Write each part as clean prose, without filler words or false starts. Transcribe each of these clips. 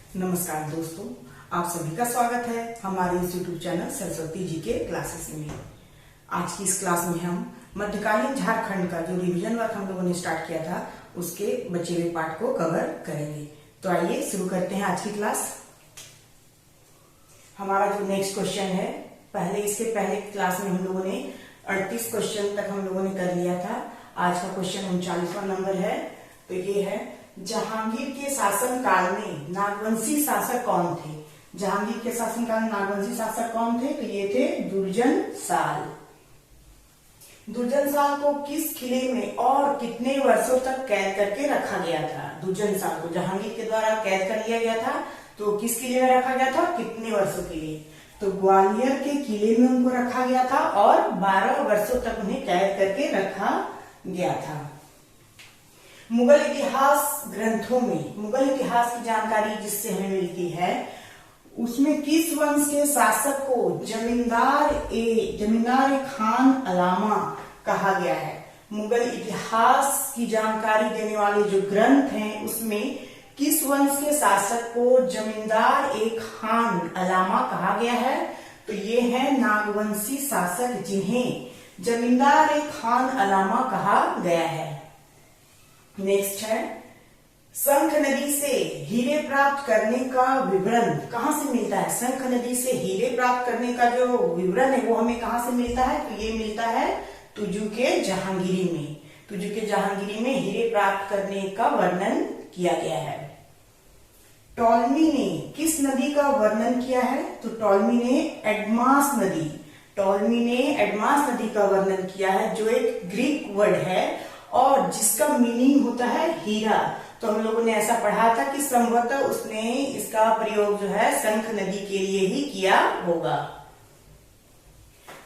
नमस्कार दोस्तों, आप सभी का स्वागत है हमारे इस यूट्यूब चैनल सरस्वती जी के क्लासेस में। आज की इस क्लास में हम मध्यकालीन झारखंड का जो रिवीजन वर्क हम लोगों ने स्टार्ट किया था उसके बचे हुए पार्ट को कवर करेंगे। तो आइए शुरू करते हैं आज की क्लास। हमारा जो नेक्स्ट क्वेश्चन है, इसके पहले क्लास में हम लोगों ने 38 क्वेश्चन तक हम लोगों ने कर लिया था। आज का क्वेश्चन 39वां नंबर है। तो ये है, जहांगीर के शासन काल में नागवंशी शासक कौन थे? जहांगीर के शासन काल में नागवंशी शासक कौन थे? तो ये थे दुर्जनशाल। दुर्जनशाल को किस किले में और कितने वर्षों तक कैद करके रखा गया था? दुर्जनशाल को जहांगीर के द्वारा कैद कर लिया गया था, तो किस किले में रखा गया था, कितने वर्षों के लिए? तो ग्वालियर के किले में उनको रखा गया था और 12 वर्षों तक उन्हें कैद करके रखा गया था। मुगल इतिहास ग्रंथों में मुगल इतिहास की जानकारी जिससे हमें मिलती है, उसमें किस वंश के शासक को जमींदार ए खान अलामा कहा गया है? मुगल इतिहास की जानकारी देने वाले जो ग्रंथ हैं उसमें किस वंश के शासक को जमींदार ए खान अलामा कहा गया है? तो ये है नागवंशी शासक जिन्हें जमींदार ए खान अलामा कहा गया है। नेक्स्ट है, शंख नदी से हीरे प्राप्त करने का विवरण कहां से मिलता है? शंख नदी से हीरे प्राप्त करने का जो विवरण है वो हमें कहां से मिलता है? तो ये मिलता है तुजु के जहांगीरी में। तुजु के जहांगीरी में हीरे प्राप्त करने का वर्णन किया गया है। टॉलमी ने किस नदी का वर्णन किया है? तो टॉलमी ने एडमास नदी का वर्णन किया है, जो एक ग्रीक वर्ड है और जिसका मीनिंग होता है हीरा। तो हम लोगों ने ऐसा पढ़ा था कि संभवतः उसने इसका प्रयोग जो है शंख नदी के लिए ही किया होगा।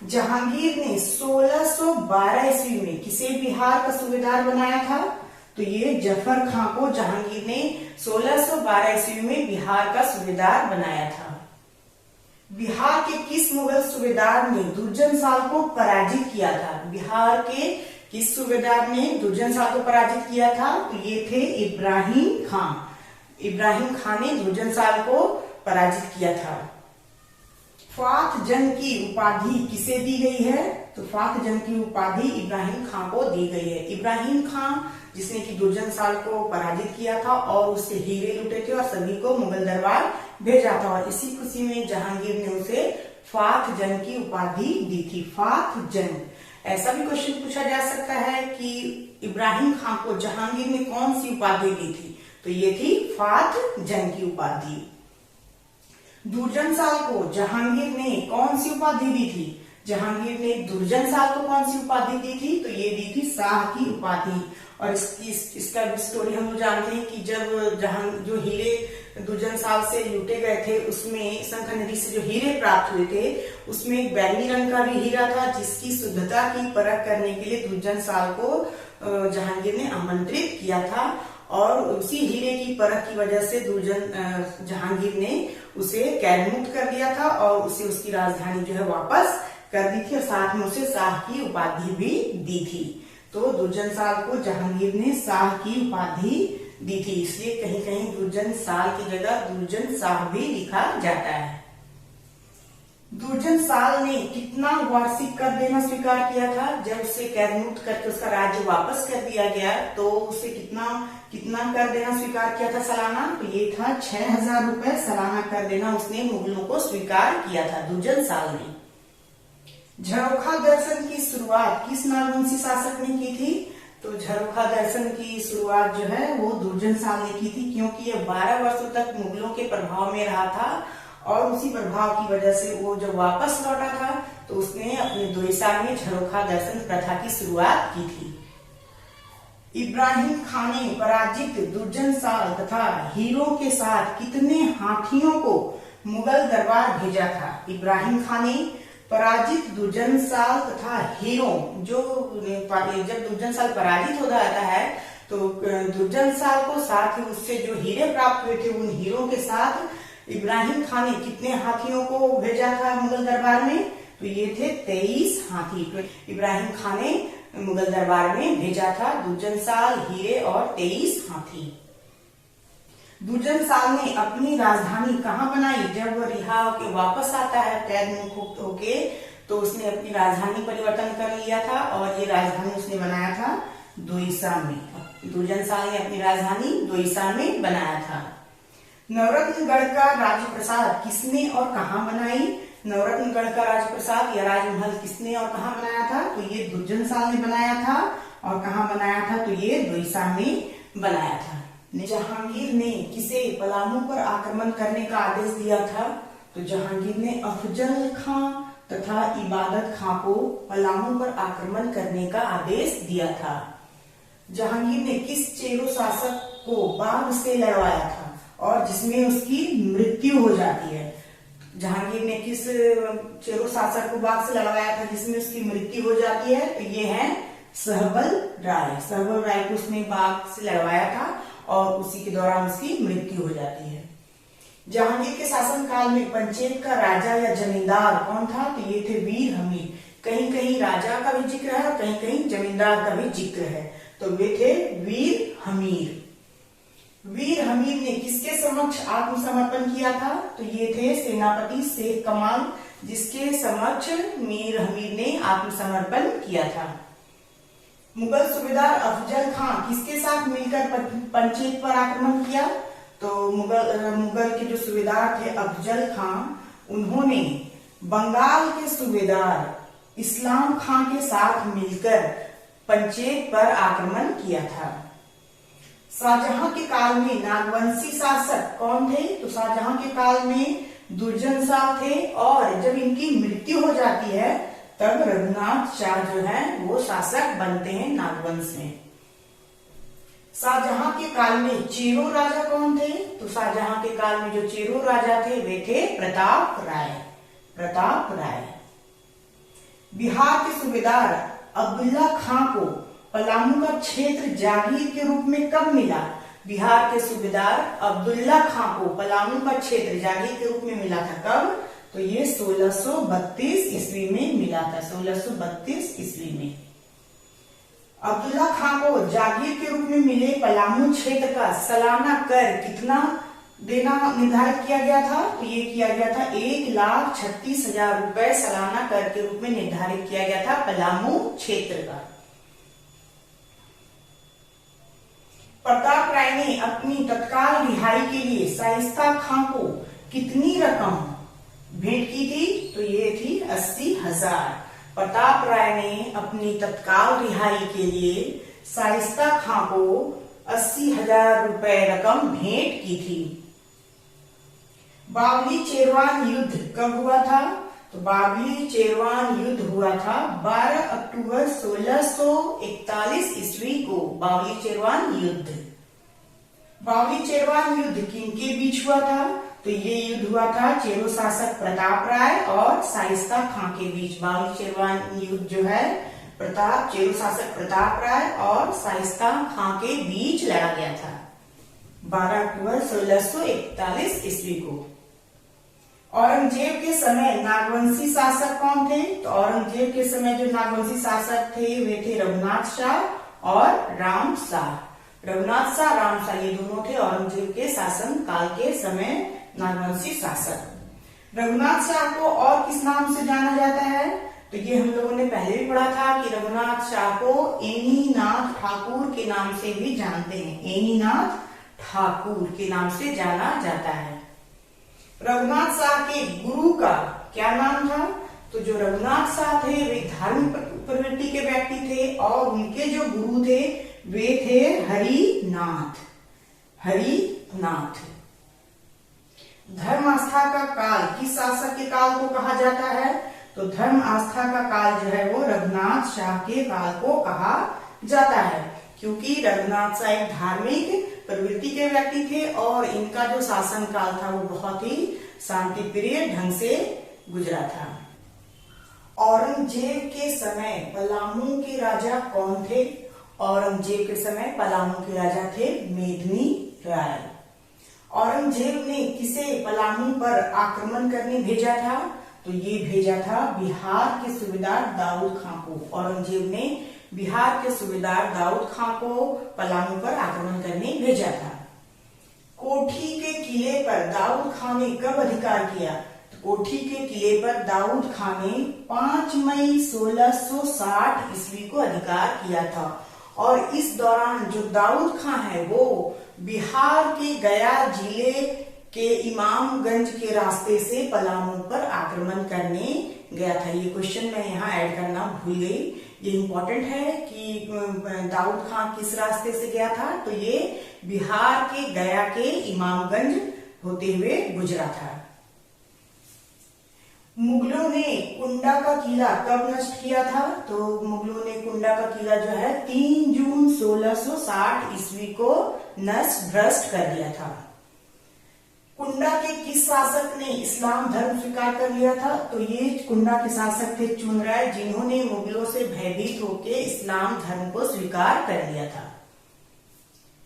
जहांगीर ने 1612 ईस्वी में किसे बिहार का सूबेदार बनाया था? तो ये जफर खां को जहांगीर ने 1612 ईस्वी में बिहार का सूबेदार बनाया था। बिहार के किस मुगल सूबेदार ने दुर्जनशाल को पराजित किया था? बिहार के किस सूबेदार ने दुर्जनशाल को पराजित किया था? तो ये थे इब्राहिम खां ने दुर्जनशाल को पराजित किया था। फाख जंग की उपाधि किसे दी गई है? तो फाख जंग की उपाधि इब्राहिम खां को दी गई है। इब्राहिम खां जिसने कि दुर्जनशाल को पराजित किया था और उससे हीरे लुटे थे और सभी को मुगल दरबार भेजा था, और इसी खुशी में जहांगीर ने उसे फाख जंग की उपाधि दी थी। फाख जंग, ऐसा भी क्वेश्चन पूछा जा सकता है कि इब्राहिम खां को जहांगीर ने कौन सी उपाधि दी थी? तो ये थी फाख जंग की उपाधि। दुर्जनशाल को जहांगीर ने कौन सी उपाधि दी थी? जहांगीर ने दुर्जनशाल को कौन सी उपाधि दी थी? तो ये दी थी शाह की उपाधि। और इसका स्टोरी हम लोग जानते हैं कि जब जो हीरे दुर्जनशाल से लूटे गए थे, उसमें शंख नदी से जो हीरे प्राप्त हुए थे उसमें एक बैंगनी रंग का भी हीरा था, जिसकी शुद्धता की परख करने के लिए दुर्जनशाल को जहांगीर ने आमंत्रित किया था, और उसी हीरे की परख की वजह से जहांगीर ने उसे कैद मुक्त कर दिया था और उसे उसकी राजधानी जो है वापस कर दी थी, और साथ में उसे शाह की उपाधि भी दी थी। तो दुर्जनशाल को जहांगीर ने शाह की उपाधि दी थी, इसलिए कहीं कहीं दुर्जनशाल की जगह दुर्जनशाह भी लिखा जाता है। दुर्जनशाल ने कितना वार्षिक कर देना स्वीकार किया था? जब उसे कैद मुक्त करके उसका राज्य वापस कर दिया गया तो उसे कितना कर देना स्वीकार किया था सालाना? तो ये था 6000 रुपए सालाना कर देना उसने मुगलों को स्वीकार किया था दुर्जनशाल ने। झरोखा दर्शन की शुरुआत किस नागवंशी शासक ने की थी? तो झरोखा दर्शन की शुरुआत जो है वो दुर्जनशाल ने की थी, क्योंकि ये 12 वर्षों तक मुगलों के प्रभाव में रहा था और उसी प्रभाव की वजह से वो जब वापस लौटा था तो उसने अपने दोयसा में झरोखा दर्शन प्रथा की शुरुआत की थी। इब्राहिम खां ने पराजित दुर्जनशाल तथा हीरों के साथ कितने हाथियों को मुगल दरबार भेजा था? इब्राहिम खां ने पराजित दुर्जनशाल तथा हीरों, जब दुर्जनशाल पराजित हो जाता है तो दुर्जनशाल को साथ ही उससे जो हीरे प्राप्त हुए थे उन हीरों के साथ इब्राहिम खां ने कितने हाथियों को भेजा था मुगल दरबार में? तो ये थे 23 हाथी। तो इब्राहिम खां ने मुगल दरबार में भेजा था दुर्जनशाल, हीरे और 23 हाथी। दुर्जन साल ने अपनी राजधानी कहाँ बनाई? जब वो रिहा होके वापस आता है कैद मुक्त होके, तो उसने अपनी राजधानी परिवर्तन कर लिया था और ये राजधानी उसने बनाया था दोईसा में। दुर्जन साल ने अपनी राजधानी दोईसा में बनाया था। नवरत्नगढ़ का राजप्रसाद किसने और कहाँ बनाई? नवरत्नगढ़ का राजप्रसाद या राजमहल किसने और कहाँ बनाया था? तो ये दुर्जन साल ने बनाया था। और कहाँ बनाया था? तो ये दोईसा में बनाया था। जहांगीर ने किसे पलामू पर आक्रमण करने का आदेश दिया था? तो जहांगीर ने अफजल खां तथा इबादत खां को पलामू पर आक्रमण करने का आदेश दिया था। जहांगीर ने किस चेरो शासक को बाघ से लड़वाया था और जिसमें उसकी मृत्यु हो जाती है? जहांगीर ने किस चेरो शासक को बाघ से लड़वाया था जिसमें उसकी मृत्यु हो जाती है? तो ये है सहबल राय। सहबल राय को उसने बाघ से लड़वाया था और उसी के दौरान उसकी मृत्यु हो जाती है। जहांगीर के शासन काल में पंचेत का राजा या जमींदार कौन था? तो ये थे वीर हमीर। कहीं कहीं राजा का भी जिक्र है और कहीं कहीं जमींदार का भी जिक्र है। तो वे थे वीर हमीर। वीर हमीर ने किसके समक्ष आत्मसमर्पण किया था? तो ये थे सेनापति शेख कमाल, जिसके समक्ष वीर हमीर ने आत्मसमर्पण किया था। मुगल सूबेदार अफजल खां किसके साथ मिलकर पंचेत पर आक्रमण किया? तो मुगल के जो सूबेदार थे अफजल खां, उन्होंने बंगाल के सूबेदार इस्लाम खां के साथ मिलकर पंचेत पर आक्रमण किया था। शाहजहां के काल में नागवंशी शासक कौन थे? तो शाहजहां के काल में दुर्जन शाह थे और जब इनकी मृत्यु हो जाती है तब रघुनाथ शाह जो है वो शासक बनते हैं नागवंश में। शाहजहां के काल में चेरो राजा कौन थे? तो शाहजहां के काल में जो चेरो राजा थे वे थे प्रताप राय। प्रताप राय। बिहार के सूबेदार अब्दुल्ला खां को पलामू का क्षेत्र जागीर के रूप में कब मिला? बिहार के सूबेदार अब्दुल्ला खां को पलामू का क्षेत्र जागीर के रूप में मिला था। कब? तो ये 1632 ईस्वी में मिला था। 1632 ईस्वी में अब्दुल्ला खां को जागीर के रूप में मिले पलामू क्षेत्र का सालाना कर कितना देना निर्धारित किया गया था? तो ये किया गया था 1,36,000 रुपए सालाना कर के रूप में निर्धारित किया गया था पलामू क्षेत्र का। प्रताप राय ने अपनी तत्काल रिहाई के लिए शाइस्ता खां को कितनी रकम भेंट की थी? तो ये थी 80,000। प्रताप राय ने अपनी तत्काल रिहाई के लिए शाइस्ता खां को 80,000 रुपए रकम भेंट की थी। बावली चेरवान युद्ध कब हुआ था? तो बावली चेरवान युद्ध हुआ था 12 अक्टूबर 1641 ईस्वी को। बावली चेरवान युद्ध। बावली चेरवान युद्ध किनके बीच हुआ था? तो ये युद्ध हुआ था चेरो शासक प्रताप राय और शाइस्ता खां के बीच। बावली चेरवान युद्ध जो है चेरो शासक प्रताप राय और शाइस्ता खां के बीच लड़ा गया था 12 अक्टूबर 1641 ईस्वी को। औरंगजेब के समय नागवंशी शासक कौन थे? तो औरंगजेब के समय जो नागवंशी शासक थे वे थे रघुनाथ शाह और राम शाह। रघुनाथ शाह, राम शाह ये दोनों थे औरंगजेब के शासन काल के समय नागवंशी शासक। रघुनाथ शाह को और किस नाम से जाना जाता है? तो ये हम लोगों ने पहले भी पढ़ा था कि रघुनाथ शाह को एनीनाथ ठाकुर के नाम से भी जानते हैं। एनीनाथ ठाकुर के नाम से जाना जाता है। रघुनाथ शाह के गुरु का क्या नाम था? तो जो रघुनाथ शाह थे वे धार्मिक प्रवृत्ति के व्यक्ति थे और उनके जो गुरु थे वे थे हरिनाथ। हरिनाथ। धर्म आस्था का काल किस शासक के काल को कहा जाता है? तो धर्म आस्था का काल जो है वो रघुनाथ शाह के काल को कहा जाता है, क्योंकि रघुनाथ शाह एक धार्मिक प्रवृत्ति के व्यक्ति थे और इनका जो शासन काल था वो बहुत ही शांति प्रिय ढंग से गुजरा था। औरंगजेब के समय पलामू के राजा कौन थे? औरंगजेब के समय पलामू के राजा थे मेदिनी राय। औरंगजेब ने किसे पलामू पर आक्रमण करने भेजा था? तो ये भेजा था बिहार के सूबेदार दाऊद खां को। औरंगजेब ने बिहार के सूबेदार दाऊद खां को पलामू पर आक्रमण करने भेजा था। कोठी के किले पर दाऊद खान ने कब अधिकार किया? तो कोठी के किले पर दाऊद खान ने 5 मई 1660 ईस्वी को अधिकार किया था। और इस दौरान जो दाऊद खान है वो बिहार के गया जिले के इमामगंज के रास्ते से पलामू पर आक्रमण करने गया था। ये क्वेश्चन मैं यहाँ ऐड करना भूल गई, ये इंपॉर्टेंट है कि दाऊद खान किस रास्ते से गया था। तो ये बिहार के गया के इमामगंज होते हुए गुजरा था। मुगलों ने कुंडा का किला कब नष्ट किया था? तो मुगलों ने कुंडा का किला जो है 3 जून 1660 ईस्वी को नष्ट भ्रष्ट कर दिया था। कुंडा के किस शासक ने इस्लाम धर्म स्वीकार कर लिया था? तो ये कुंडा के शासक थे चुनराय, जिन्होंने मुगलों से भयभीत होकर इस्लाम धर्म को स्वीकार कर लिया था।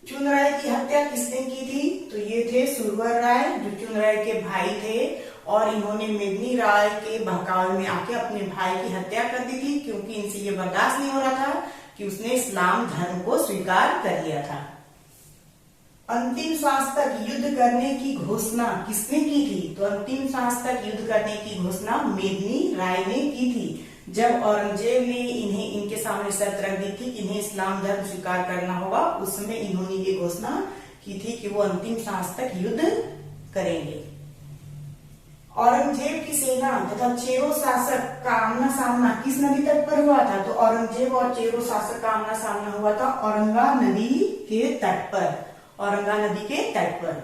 चुनराय की हत्या किसने की थी? तो ये थे सुरवर राय, जो चुनराय के भाई थे, और इन्होंने मेदिनी राय के बहकावे में आके अपने भाई की हत्या कर दी थी, क्योंकि इनसे ये बर्दाश्त नहीं हो रहा था कि उसने इस्लाम धर्म को स्वीकार कर लिया था। अंतिम सांस तक युद्ध करने की घोषणा किसने की थी? तो अंतिम सांस तक युद्ध करने की घोषणा मेदिनी राय ने की थी, जब औरंगजेब ने इन्हें इनके सामने शर्त रख दी थी कि इन्हें इस्लाम धर्म स्वीकार करना होगा। उस समय इन्होंने ये घोषणा की थी कि वो अंतिम सांस तक युद्ध करेंगे। औरंगजेब की सेना तथा चेरो शासक का आमना सामना किस नदी तट पर हुआ था? तो औरंगजेब और चेरो शासक का आमना सामना हुआ था औरंगा नदी के तट पर, औरंगा नदी के तट पर।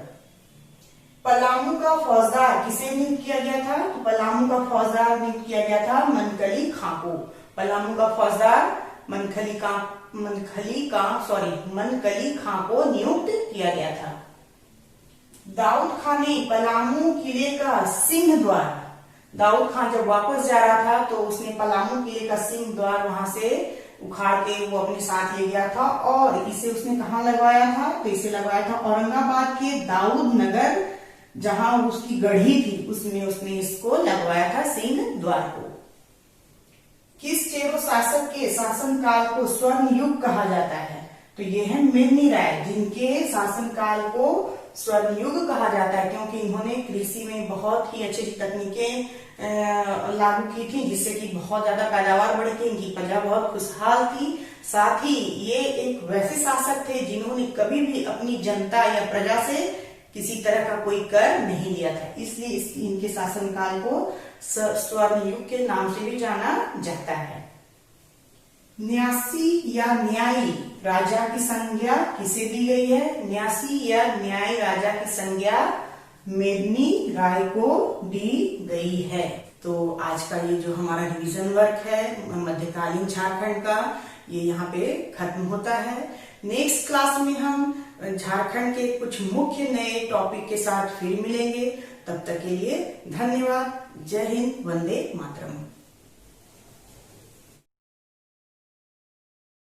पलामू का फौजदार किसे नियुक्त किया गया था? तो पलामू का फौजदार नियुक्त किया गया था मनकली खां को। पलामू का फौजदार मनकली खां को नियुक्त किया गया था। दाऊद खान ने पलामू किले का सिंह द्वार, दाऊद खान जब वापस जा रहा था तो उसने पलामू किले का सिंह द्वार वहां से उखाड़ के वो अपने साथ ले गया था, और इसे उसने कहाँ लगवाया था? तो इसे लगवाया था औरंगाबाद के दाऊद नगर, जहां उसकी गढ़ी थी, उसमें उसने इसको लगवाया था सिंह द्वार को। किस चेरो शासक के शासनकाल को स्वर्ण युग कहा जाता है? तो ये है मेदिनी राय, जिनके शासनकाल को स्वर्ण युग कहा जाता है, क्योंकि इन्होंने कृषि में बहुत ही अच्छी तकनीकें लागू की थी, जिससे कि बहुत ज्यादा पैदावार बढ़ी थी, इनकी प्रजा बहुत खुशहाल थी। साथ ही ये एक वैसे शासक थे जिन्होंने कभी भी अपनी जनता या प्रजा से किसी तरह का कोई कर नहीं लिया था, इसलिए इनके शासनकाल को स्वर्ण युग के नाम से भी जाना जाता है। न्यासी या न्यायी राजा की संज्ञा किसे दी गई है? न्यासी या न्यायी राजा की संज्ञा मेदिनी राय को दी गई है। तो आज का ये जो हमारा रिवीजन वर्क है मध्यकालीन झारखंड का, ये यहाँ पे खत्म होता है। नेक्स्ट क्लास में हम झारखंड के कुछ मुख्य नए टॉपिक के साथ फिर मिलेंगे। तब तक के लिए धन्यवाद। जय हिंद, वंदे मातरम।